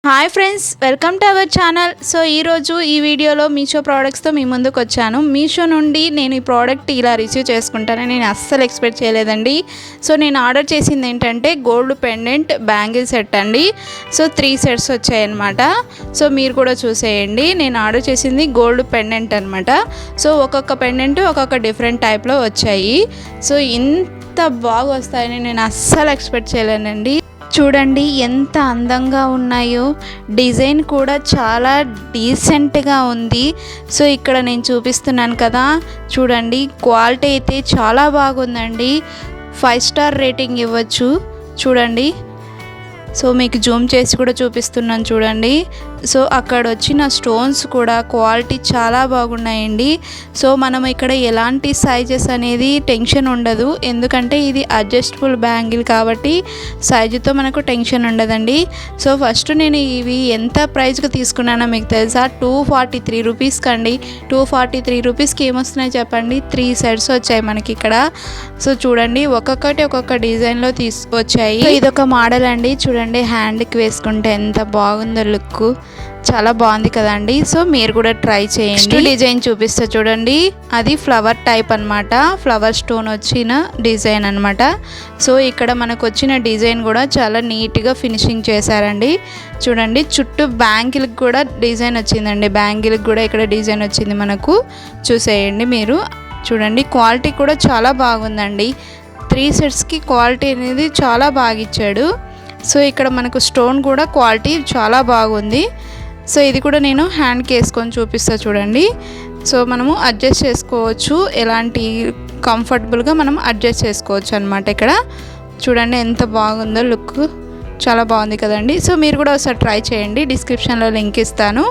Hi friends, welcome to our channel. So ఈరోజు ఈ వీడియోలో మీషో ప్రోడక్ట్స్తో మీ ముందుకు వచ్చాను. మీషో నుండి నేను ఈ ప్రోడక్ట్ ఇలా రిసీవ్ చేసుకుంటానని నేను అస్సలు ఎక్స్పెక్ట్ చేయలేదండి. సో నేను ఆర్డర్ చేసింది ఏంటంటే గోల్డ్ పెండెంట్ బ్యాంగిల్ సెట్ అండి. సో 3 సెట్స్ వచ్చాయన్నమాట. సో మీరు కూడా చూసేయండి. నేను ఆర్డర్ చేసింది గోల్డ్ పెండెంట్ అనమాట. సో ఒక్కొక్క పెండెంట్ ఒక్కొక్క డిఫరెంట్ టైప్లో వచ్చాయి. సో ఇంత బాగా వస్తాయని నేను అస్సలు ఎక్స్పెక్ట్ చేయలేనండి. చూడండి ఎంత అందంగా ఉన్నాయో, డిజైన్ కూడా చాలా డీసెంట్గా ఉంది. సో ఇక్కడ నేను చూపిస్తున్నాను కదా, చూడండి క్వాలిటీ అయితే చాలా బాగుందండి. 5 స్టార్ రేటింగ్ ఇవ్వచ్చు. చూడండి, సో మీకు జూమ్ చేసి కూడా చూపిస్తున్నాను చూడండి. సో అక్కడ వచ్చిన స్టోన్స్ కూడా క్వాలిటీ చాలా బాగున్నాయండి. సో మనం ఇక్కడ ఎలాంటి సైజెస్ అనేది టెన్షన్ ఉండదు, ఎందుకంటే ఇది అడ్జస్టబుల్ బ్యాంగిల్ కాబట్టి సైజుతో మనకు టెన్షన్ ఉండదండి. సో ఫస్ట్ నేను ఇవి ఎంత ప్రైస్కి తీసుకున్నానో మీకు తెలుసా? 243 రూపీస్కి అండి. 243 రూపీస్కి ఏమొస్తున్నాయి చెప్పండి? 3 సెట్స్ వచ్చాయి మనకి ఇక్కడ. సో చూడండి, ఒక్కొక్కటి ఒక్కొక్క డిజైన్లో తీసుకొచ్చాయి. ఇదొక మోడల్ అండి. చూడండి, హ్యాండ్కి వేసుకుంటే ఎంత బాగుందో లుక్, చాలా బాగుంది కదండి. సో మీరు కూడా ట్రై చేయండి. డిజైన్ చూపిస్తా చూడండి, అది ఫ్లవర్ టైప్ అనమాట, ఫ్లవర్ స్టోన్ వచ్చిన డిజైన్ అనమాట. సో ఇక్కడ మనకు వచ్చిన డిజైన్ కూడా చాలా నీట్గా ఫినిషింగ్ చేశారండి. చూడండి, చుట్టూ బ్యాంగిల్కి కూడా డిజైన్ వచ్చిందండి. బ్యాంగిల్కి కూడా ఇక్కడ డిజైన్ వచ్చింది మనకు, చూసేయండి మీరు. చూడండి, క్వాలిటీ కూడా చాలా బాగుందండి. 3 సెట్స్కి క్వాలిటీ అనేది చాలా బాగా ఇచ్చాడు. సో ఇక్కడ మనకు స్టోన్ కూడా క్వాలిటీ చాలా బాగుంది. సో ఇది కూడా నేను హ్యాండ్కి వేసుకొని చూపిస్తా చూడండి. సో మనము అడ్జస్ట్ చేసుకోవచ్చు, ఎలాంటి కంఫర్టబుల్గా మనం అడ్జస్ట్ చేసుకోవచ్చు అనమాట. ఇక్కడ చూడండి ఎంత బాగుందో లుక్, చాలా బాగుంది కదండి. సో మీరు కూడా ఒకసారి ట్రై చేయండి, డిస్క్రిప్షన్లో లింక్ ఇస్తాను.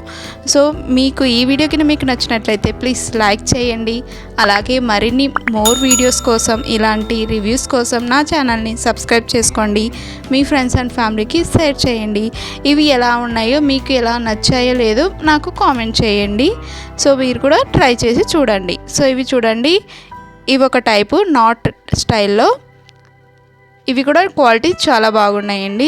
సో మీకు ఈ వీడియో కింద మీకు నచ్చినట్లయితే ప్లీజ్ లైక్ చేయండి. అలాగే మరిన్ని మోర్ వీడియోస్ కోసం, ఇలాంటి రివ్యూస్ కోసం నా ఛానల్ని సబ్స్క్రైబ్ చేసుకోండి. మీ ఫ్రెండ్స్ అండ్ ఫ్యామిలీకి షేర్ చేయండి. ఇవి ఎలా ఉన్నాయో, మీకు ఎలా నచ్చాయో లేదో నాకు కామెంట్ చేయండి. సో మీరు కూడా ట్రై చేసి చూడండి. సో ఇవి చూడండి, ఇవి ఒక టైపు నాట్ స్టైల్లో, ఇవి కూడా క్వాలిటీ చాలా బాగున్నాయండి.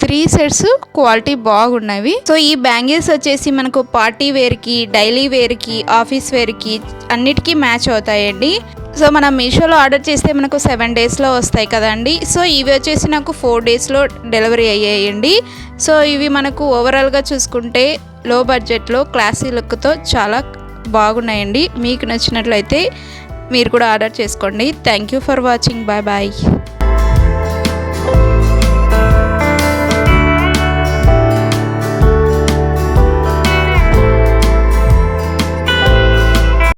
3 సెట్స్ క్వాలిటీ బాగున్నవి. సో ఈ బ్యాంగిల్స్ వచ్చేసి మనకు పార్టీ వేర్కి, డైలీ వేర్కి, ఆఫీస్ వేర్కి అన్నిటికీ మ్యాచ్ అవుతాయండి. సో మనం మీషోలో ఆర్డర్ చేస్తే మనకు 7 డేస్లో వస్తాయి కదండి. సో ఇవి వచ్చేసి నాకు 4 డేస్లో డెలివరీ అయ్యాయండి. సో ఇవి మనకు ఓవరాల్గా చూసుకుంటే లో బడ్జెట్లో క్లాసీ లుక్తో చాలా బాగున్నాయండి. మీకు నచ్చినట్లయితే మీరు కూడా ఆర్డర్ చేసుకోండి. Thank you for watching. Bye bye.